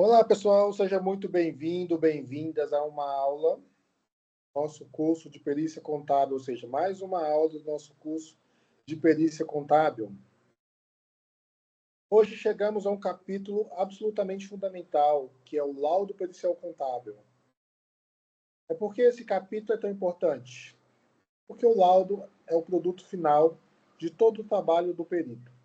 Olá, pessoal, seja muito bem-vindo, bem-vindas a uma aula, nosso curso de perícia contábil, ou seja, mais uma aula do nosso curso de perícia contábil. Hoje chegamos a um capítulo absolutamente fundamental, que é o laudo pericial contábil. É porque esse capítulo é tão importante? Porque o laudo é o produto final de todo o trabalho do perito.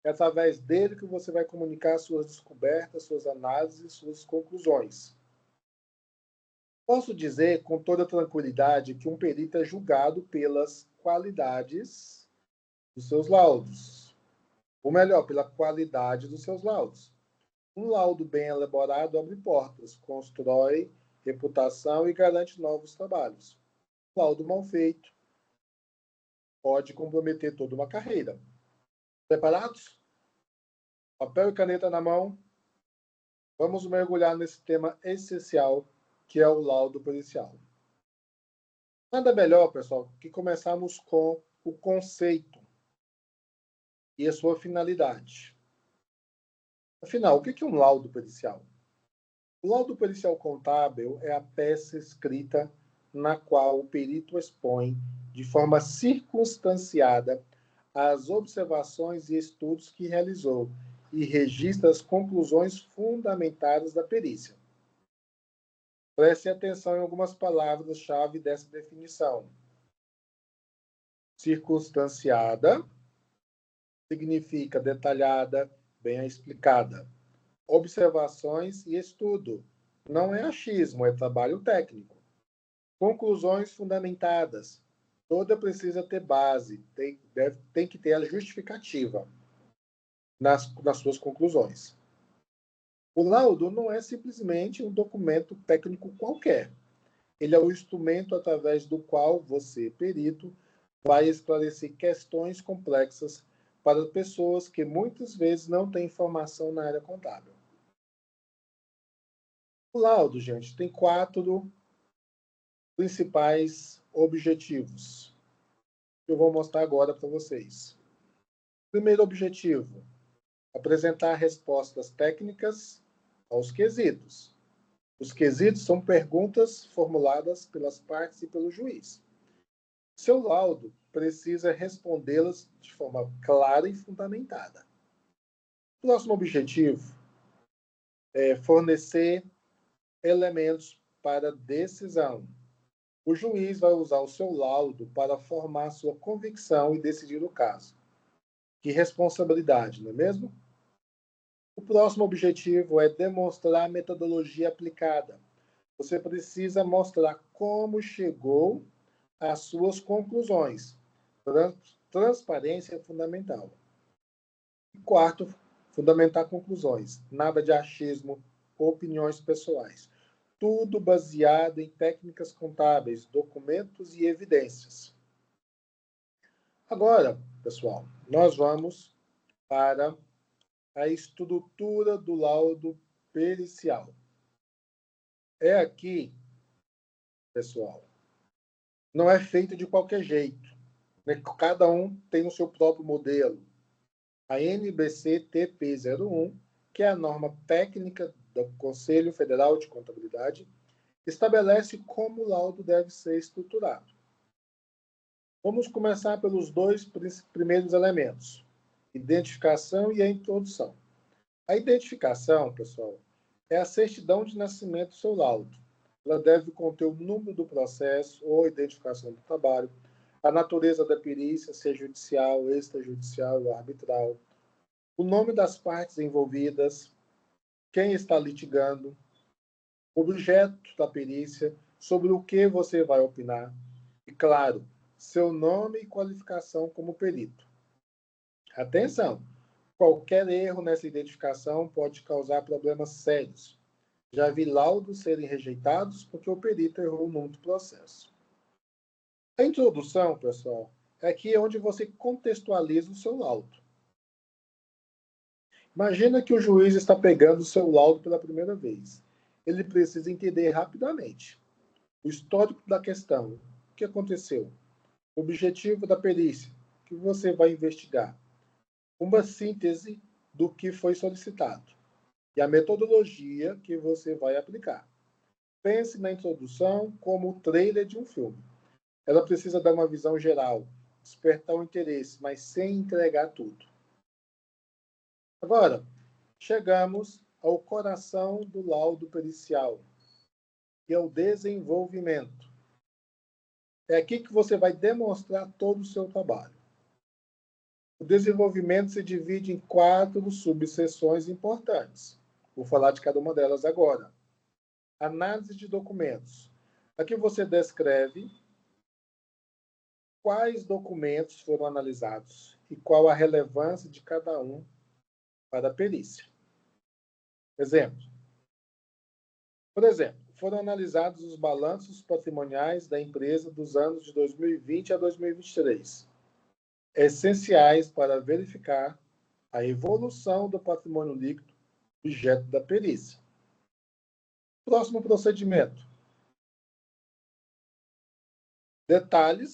É através dele que você vai comunicar suas descobertas, suas análises, suas conclusões. Posso dizer com toda tranquilidade que um perito é julgado pelas qualidades dos seus laudos. Ou melhor, pela qualidade dos seus laudos. Um laudo bem elaborado abre portas, constrói reputação e garante novos trabalhos. Um laudo mal feito pode comprometer toda uma carreira. Preparados? Papel e caneta na mão. Vamos mergulhar nesse tema essencial que é o laudo pericial. Nada melhor, pessoal, que começarmos com o conceito e a sua finalidade. Afinal, o que é um laudo pericial? O laudo pericial contábil é a peça escrita na qual o perito expõe, de forma circunstanciada, as observações e estudos que realizou e registra as conclusões fundamentadas da perícia. Preste atenção em algumas palavras-chave dessa definição. Circunstanciada significa detalhada, bem explicada. Observações e estudo. Não é achismo, é trabalho técnico. Conclusões fundamentadas. Toda precisa ter base, tem que ter a justificativa nas suas conclusões. O laudo não é simplesmente um documento técnico qualquer. Ele é o instrumento através do qual você, perito, vai esclarecer questões complexas para pessoas que muitas vezes não têm informação na área contábil. O laudo, gente, tem 4 principais objetivos que eu vou mostrar agora para vocês. Primeiro objetivo, apresentar respostas técnicas aos quesitos. Os quesitos são perguntas formuladas pelas partes e pelo juiz. Seu laudo precisa respondê-las de forma clara e fundamentada. Próximo objetivo é fornecer elementos para decisão. O juiz vai usar o seu laudo para formar sua convicção e decidir o caso. Que responsabilidade, não é mesmo? O próximo objetivo é demonstrar a metodologia aplicada. Você precisa mostrar como chegou às suas conclusões. Transparência é fundamental. E quarto, fundamentar conclusões. Nada de achismo, opiniões pessoais. Tudo baseado em técnicas contábeis, documentos e evidências. Agora, pessoal, nós vamos para a estrutura do laudo pericial. É aqui, pessoal, não é feito de qualquer jeito. Cada um tem o seu próprio modelo. A NBC-TP01, que é a norma técnica do Conselho Federal de Contabilidade, estabelece como o laudo deve ser estruturado. Vamos começar pelos 2 primeiros elementos, identificação e a introdução. A identificação, pessoal, é a certidão de nascimento do seu laudo. Ela deve conter o número do processo ou identificação do trabalho, a natureza da perícia, se é judicial, extrajudicial ou arbitral, o nome das partes envolvidas, quem está litigando, o objeto da perícia, sobre o que você vai opinar e, claro, seu nome e qualificação como perito. Atenção! Qualquer erro nessa identificação pode causar problemas sérios. Já vi laudos serem rejeitados porque o perito errou no processo. A introdução, pessoal, é aqui onde você contextualiza o seu laudo. Imagina que o juiz está pegando o seu laudo pela primeira vez. Ele precisa entender rapidamente o histórico da questão, o que aconteceu, o objetivo da perícia, o que você vai investigar, uma síntese do que foi solicitado. e a metodologia que você vai aplicar. Pense na introdução como o trailer de um filme. Ela precisa dar uma visão geral, despertar o interesse, mas sem entregar tudo. Agora, chegamos ao coração do laudo pericial, que é o desenvolvimento. É aqui que você vai demonstrar todo o seu trabalho. O desenvolvimento se divide em 4 subseções importantes. Vou falar de cada uma delas agora. Análise de documentos. Aqui você descreve quais documentos foram analisados e qual a relevância de cada um para a perícia. Por exemplo, foram analisados os balanços patrimoniais da empresa dos anos de 2020 a 2023, essenciais para verificar a evolução do patrimônio líquido objeto da perícia. Próximo procedimento. Detalhe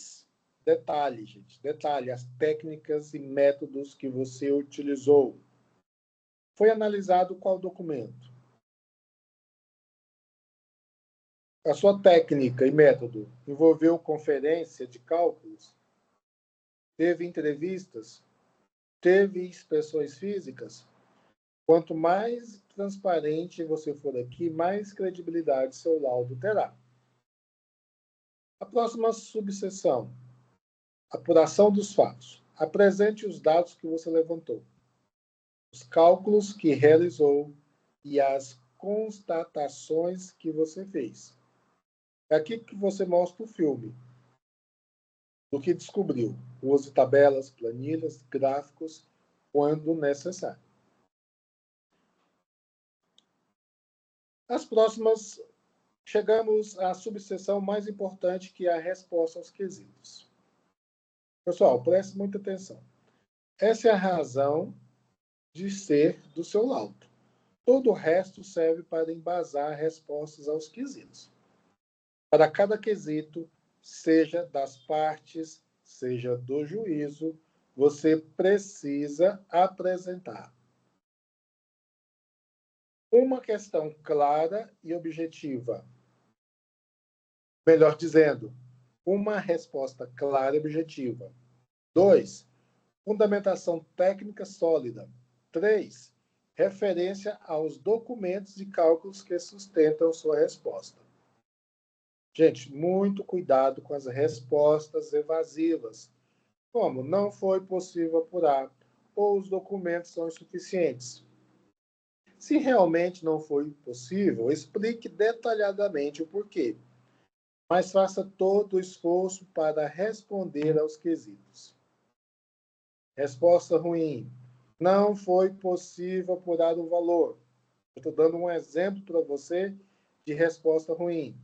as técnicas e métodos que você utilizou. Foi analisado qual documento? A sua técnica e método envolveu conferência de cálculos? Teve entrevistas? Teve inspeções físicas? Quanto mais transparente você for aqui, mais credibilidade seu laudo terá. A próxima subseção. Apuração dos fatos. Apresente os dados que você levantou, os cálculos que realizou e as constatações que você fez. É aqui que você mostra o filme do que descobriu. Use tabelas, planilhas, gráficos, quando necessário. As próximas, chegamos à subseção mais importante, que é a resposta aos quesitos. Pessoal, preste muita atenção. Essa é a razão de ser do seu laudo. Todo o resto serve para embasar respostas aos quesitos. Para cada quesito, seja das partes, seja do juízo, você precisa apresentar uma questão clara e objetiva. Melhor dizendo, uma resposta clara e objetiva. 2, fundamentação técnica sólida. 3, referência aos documentos e cálculos que sustentam sua resposta. Gente, muito cuidado com as respostas evasivas, como não foi possível apurar ou os documentos são insuficientes. Se realmente não foi possível, explique detalhadamente o porquê, mas faça todo o esforço para responder aos quesitos. Resposta ruim. Não foi possível apurar o valor. Estou dando um exemplo para você de resposta ruim.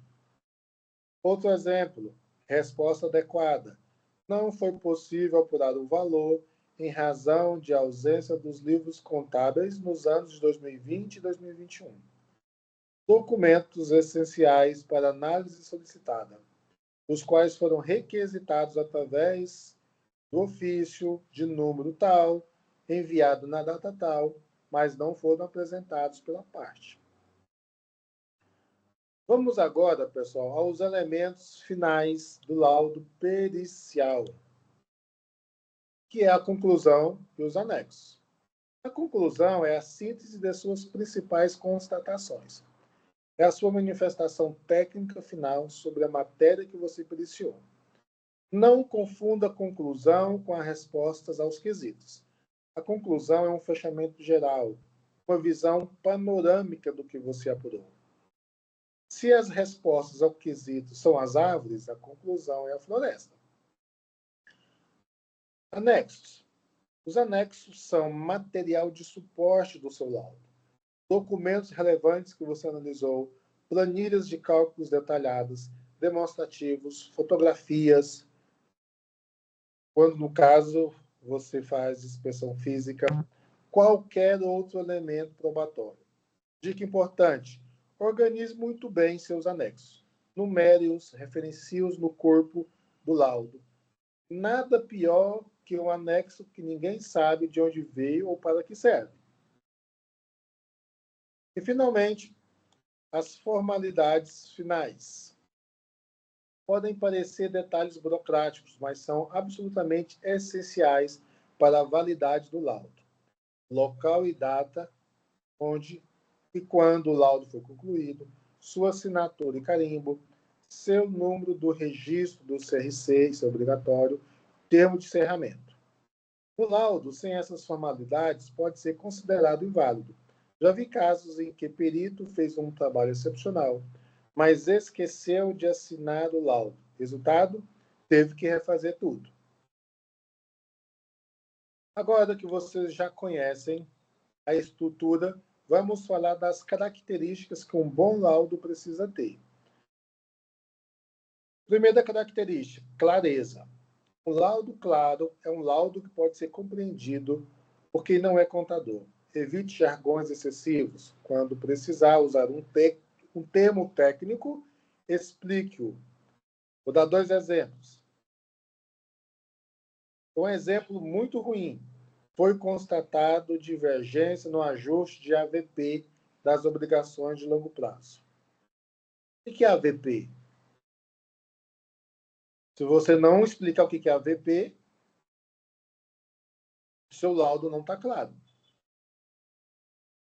Outro exemplo, resposta adequada. Não foi possível apurar o valor em razão de ausência dos livros contábeis nos anos de 2020 e 2021. Documentos essenciais para análise solicitada, os quais foram requisitados através do ofício de número tal, enviado na data tal, mas não foram apresentados pela parte. Vamos agora, pessoal, aos elementos finais do laudo pericial, que é a conclusão e os anexos. A conclusão é a síntese das suas principais constatações. É a sua manifestação técnica final sobre a matéria que você periciou. Não confunda a conclusão com as respostas aos quesitos. A conclusão é um fechamento geral, uma visão panorâmica do que você apurou. Se as respostas ao quesito são as árvores, a conclusão é a floresta. Anexos. Os anexos são material de suporte do seu laudo, documentos relevantes que você analisou, planilhas de cálculos detalhadas, demonstrativos, fotografias, quando, no caso, você faz inspeção física, qualquer outro elemento probatório. Dica importante: organize muito bem seus anexos. Numere-os, referencie-os no corpo do laudo. Nada pior que um anexo que ninguém sabe de onde veio ou para que serve. E, finalmente, as formalidades finais. Podem parecer detalhes burocráticos, mas são absolutamente essenciais para a validade do laudo. Local e data, onde e quando o laudo foi concluído, sua assinatura e carimbo, seu número do registro do CRC, isso é obrigatório, termo de encerramento. O laudo, sem essas formalidades, pode ser considerado inválido. Já vi casos em que perito fez um trabalho excepcional, mas esqueceu de assinar o laudo. Resultado, teve que refazer tudo. Agora que vocês já conhecem a estrutura, vamos falar das características que um bom laudo precisa ter. Primeira característica, clareza. Um laudo claro é um laudo que pode ser compreendido por quem não é contador. Evite jargões excessivos. Quando precisar usar um termo técnico, explique-o. Vou dar 2 exemplos. Um exemplo muito ruim. Foi constatado divergência no ajuste de AVP das obrigações de longo prazo. O que é AVP? Se você não explicar o que é AVP, seu laudo não está claro.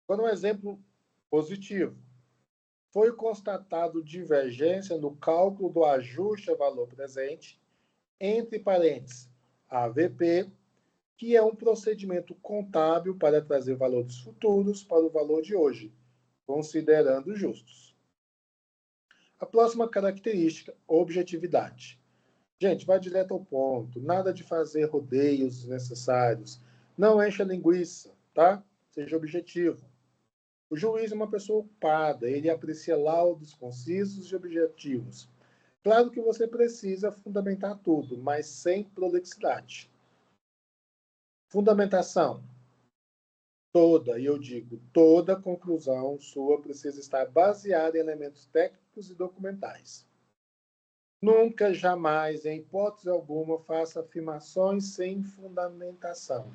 Agora, um exemplo positivo. Foi constatado divergência no cálculo do ajuste a valor presente, entre parênteses, AVP, que é um procedimento contábil para trazer valores futuros para o valor de hoje, considerando justos. A próxima característica, objetividade. Gente, vai direto ao ponto, nada de fazer rodeios desnecessários. Não encha a linguiça, tá? Seja objetivo. O juiz é uma pessoa ocupada, ele aprecia laudos concisos e objetivos. Claro que você precisa fundamentar tudo, mas sem prolixidade. Fundamentação. Toda, e eu digo, toda conclusão sua precisa estar baseada em elementos técnicos e documentais. Nunca, jamais, em hipótese alguma, faça afirmações sem fundamentação.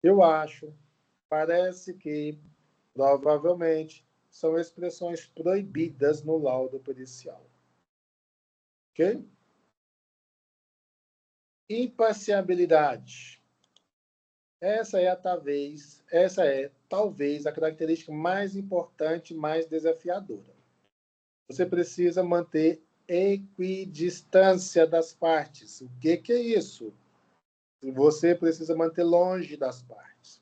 Eu acho, parece que, provavelmente, são expressões proibidas no laudo pericial. Ok? Imparcialidade. Essa é talvez a característica mais importante, mais desafiadora. Você precisa manter equidistância das partes. O que é isso? Você precisa manter longe das partes.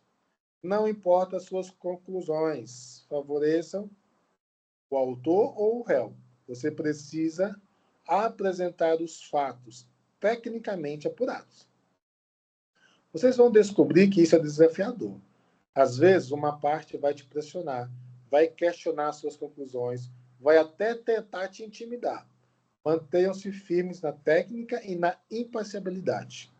Não importa as suas conclusões, favoreçam o autor ou o réu. Você precisa apresentar os fatos tecnicamente apurados. Vocês vão descobrir que isso é desafiador. Às vezes, uma parte vai te pressionar, vai questionar suas conclusões, vai até tentar te intimidar. Mantenham-se firmes na técnica e na imparcialidade.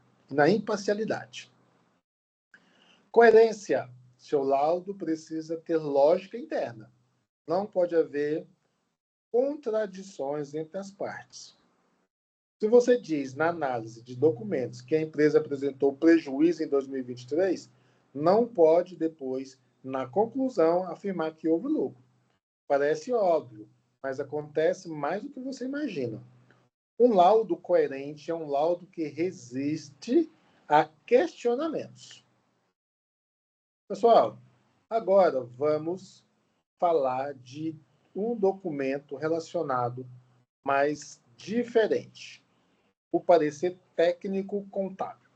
Coerência. Seu laudo precisa ter lógica interna. Não pode haver contradições entre as partes. Se você diz na análise de documentos que a empresa apresentou prejuízo em 2023, não pode depois, na conclusão, afirmar que houve lucro. Parece óbvio, mas acontece mais do que você imagina. Um laudo coerente é um laudo que resiste a questionamentos. Pessoal, agora vamos falar de um documento relacionado, mas diferente. O parecer técnico contábil.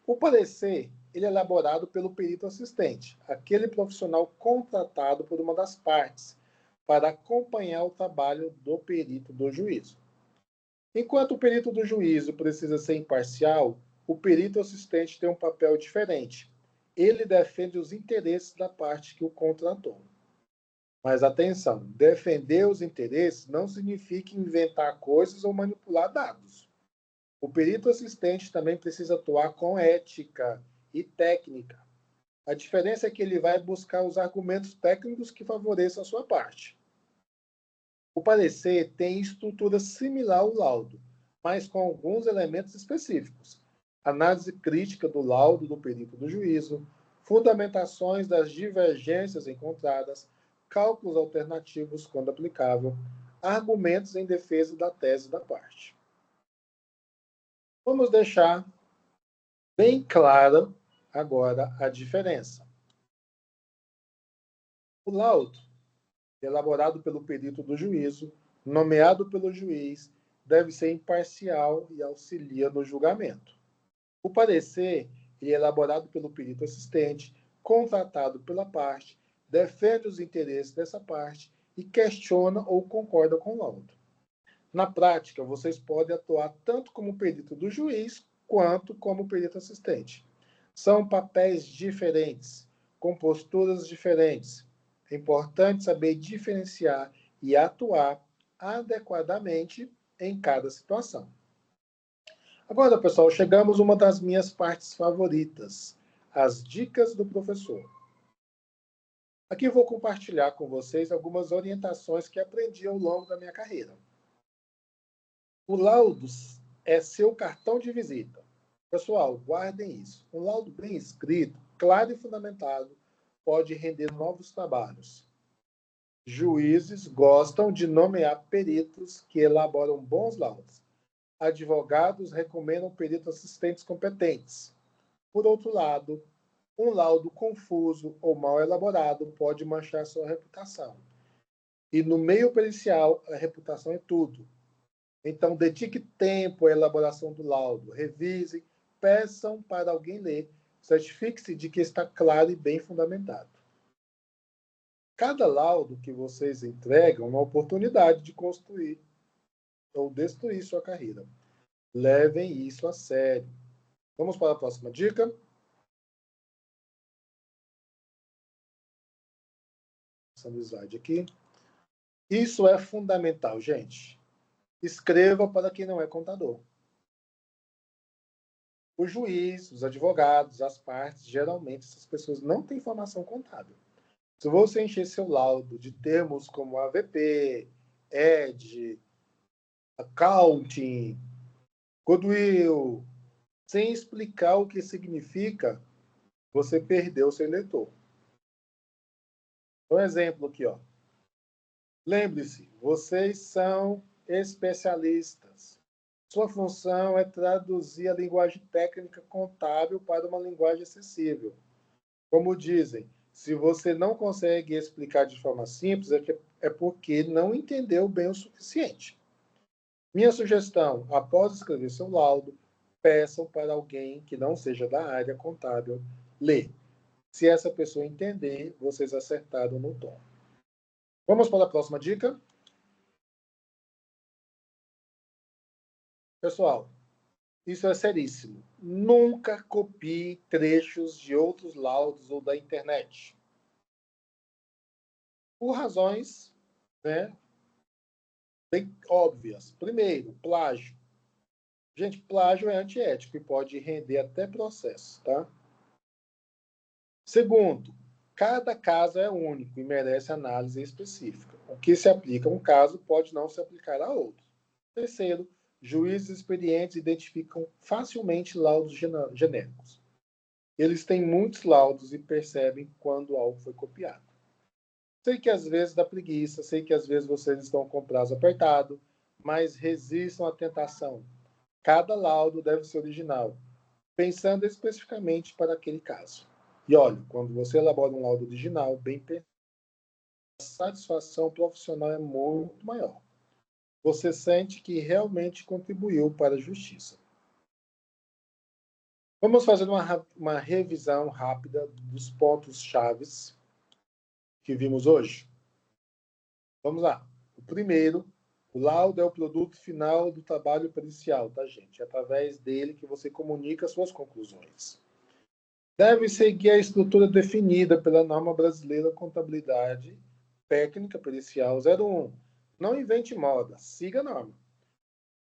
O parecer ele é elaborado pelo perito assistente, aquele profissional contratado por uma das partes para acompanhar o trabalho do perito do juízo. Enquanto o perito do juízo precisa ser imparcial, o perito assistente tem um papel diferente. Ele defende os interesses da parte que o contratou. Mas atenção, defender os interesses não significa inventar coisas ou manipular dados. O perito assistente também precisa atuar com ética e técnica. A diferença é que ele vai buscar os argumentos técnicos que favoreçam a sua parte. O parecer tem estrutura similar ao laudo, mas com alguns elementos específicos. Análise crítica do laudo do perito do juízo, fundamentações das divergências encontradas, cálculos alternativos quando aplicável, argumentos em defesa da tese da parte. Vamos deixar bem clara agora a diferença. O laudo, elaborado pelo perito do juízo, nomeado pelo juiz, deve ser imparcial e auxilia no julgamento. O parecer é elaborado pelo perito assistente, contratado pela parte, defende os interesses dessa parte e questiona ou concorda com o laudo. Na prática, vocês podem atuar tanto como perito do juiz quanto como perito assistente. São papéis diferentes, com posturas diferentes. É importante saber diferenciar e atuar adequadamente em cada situação. Agora, pessoal, chegamos a uma das minhas partes favoritas, as dicas do professor. Aqui vou compartilhar com vocês algumas orientações que aprendi ao longo da minha carreira. O laudo é seu cartão de visita. Pessoal, guardem isso. Um laudo bem escrito, claro e fundamentado, pode render novos trabalhos. Juízes gostam de nomear peritos que elaboram bons laudos. Advogados recomendam peritos assistentes competentes. Por outro lado, um laudo confuso ou mal elaborado pode manchar sua reputação. E no meio pericial, a reputação é tudo. Então, dedique tempo à elaboração do laudo, revise, peçam para alguém ler, certifique-se de que está claro e bem fundamentado. Cada laudo que vocês entregam é uma oportunidade de construir ou destruir sua carreira. Levem isso a sério. Vamos para a próxima dica. Passando o slide aqui. Isso é fundamental, gente. Escreva para quem não é contador. O juiz, os advogados, as partes, geralmente essas pessoas não têm formação contábil. Se você encher seu laudo de termos como AVP, ED, accounting, goodwill, sem explicar o que significa, você perdeu seu leitor. Um exemplo aqui, ó. Lembre-se, vocês são especialistas. Sua função é traduzir a linguagem técnica contábil para uma linguagem acessível. Como dizem, se você não consegue explicar de forma simples, é porque não entendeu bem o suficiente. Minha sugestão, após escrever seu laudo, peçam para alguém que não seja da área contábil ler. Se essa pessoa entender, vocês acertaram no tom. Vamos para a próxima dica. Pessoal, isso é seríssimo. Nunca copie trechos de outros laudos ou da internet. Por razões, bem óbvias. Primeiro, plágio. Gente, plágio é antiético e pode render até processo, tá? Segundo, cada caso é único e merece análise específica. O que se aplica a um caso pode não se aplicar a outro. Terceiro, juízes experientes identificam facilmente laudos genéricos. Eles têm muitos laudos e percebem quando algo foi copiado. Sei que às vezes dá preguiça, sei que às vezes vocês estão com prazo apertado, mas resistam à tentação. Cada laudo deve ser original, pensando especificamente para aquele caso. E olha, quando você elabora um laudo original, bem pensado, a satisfação profissional é muito maior. Você sente que realmente contribuiu para a justiça. Vamos fazer uma revisão rápida dos pontos chaves que vimos hoje. Vamos lá. O primeiro, o laudo é o produto final do trabalho pericial, tá, gente? É através dele que você comunica suas conclusões. Deve seguir a estrutura definida pela norma brasileira Contabilidade Técnica Pericial 01. Não invente moda, siga a norma.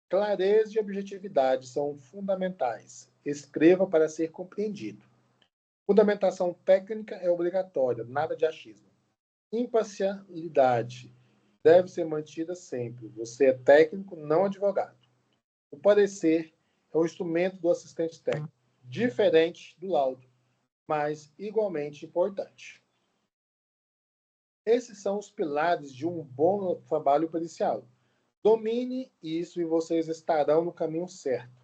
Clareza e objetividade são fundamentais. Escreva para ser compreendido. Fundamentação técnica é obrigatória, nada de achismo. Imparcialidade deve ser mantida sempre. Você é técnico, não advogado. O parecer é um instrumento do assistente técnico, diferente do laudo. mas igualmente importante. Esses são os pilares de um bom trabalho pericial. Domine isso e vocês estarão no caminho certo.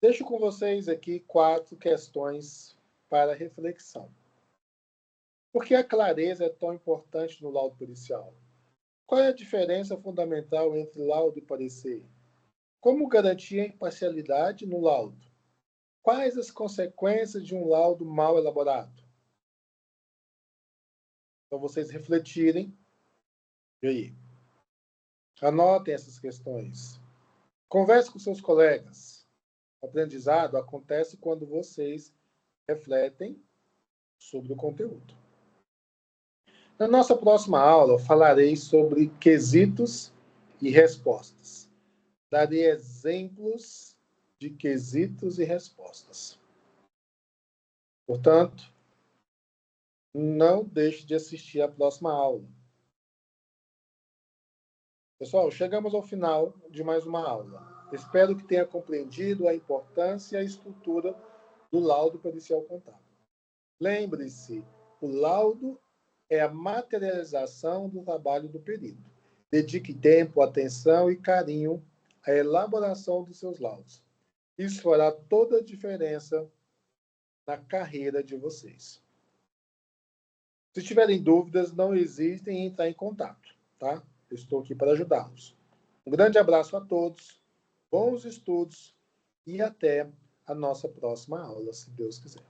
Deixo com vocês aqui 4 questões para reflexão. Por que a clareza é tão importante no laudo pericial? Qual é a diferença fundamental entre laudo e parecer? Como garantir a imparcialidade no laudo? Quais as consequências de um laudo mal elaborado? Então, vocês refletirem. E aí? Anotem essas questões. Converse com seus colegas. O aprendizado acontece quando vocês refletem sobre o conteúdo. Na nossa próxima aula, eu falarei sobre quesitos e respostas. Darei exemplos de quesitos e respostas. Portanto, não deixe de assistir à próxima aula. Pessoal, chegamos ao final de mais uma aula. Espero que tenha compreendido a importância e a estrutura do laudo pericial contábil. Lembre-se, o laudo é a materialização do trabalho do perito. Dedique tempo, atenção e carinho à elaboração dos seus laudos. Isso fará toda a diferença na carreira de vocês. Se tiverem dúvidas, não hesitem em entrar em contato, tá? Eu estou aqui para ajudá-los. Um grande abraço a todos, bons estudos e até a nossa próxima aula, se Deus quiser.